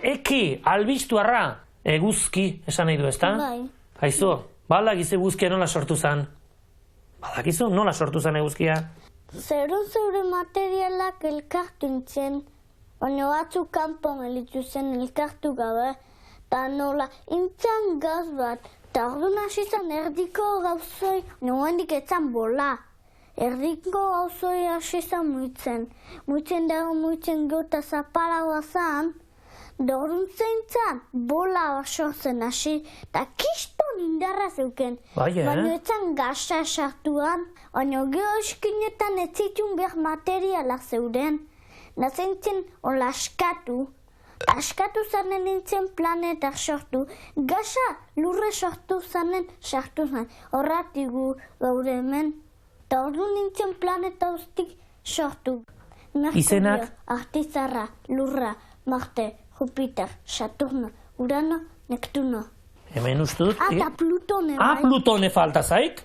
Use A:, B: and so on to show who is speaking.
A: eki, albistuarra, eguzki, esan nahi du, ezta?
B: Bai.
A: Aizu, badakizu eguzkia nola sortu zen? Badakizu nola sortu zen eguzkia?
B: Zeure materialak elkartu nintzen, baina batzuk kanpon elitu zen elkartu gabe, eta nola intzan gaz bat, eta orduan hasi zen erdiko gauzoi, noendik etzan bola. Erdiko gauzoi hasi zen muitzen gota zapalagoa zen, dorun zeintzan bola sortzen hasi, eta kiston indarra zeuken. Baina etzan gaza sartuan, baina gero eskinetan ez zituen behar materialak zeuden. Nazentzen hola askatu, askatu zanen nintzen planetak sortu, gaza lurre sortu zanen sartu zen. Horratik gu gaur hemen, eta ordu nintzen planeta guztik sortu.
A: Izenak?
B: Artizarra, Lurra, Marte, Jupiter, Saturno, Urano, Neptuno.
A: Hemen ustut.
B: Eta Plutone.
A: Plutone falta zaik?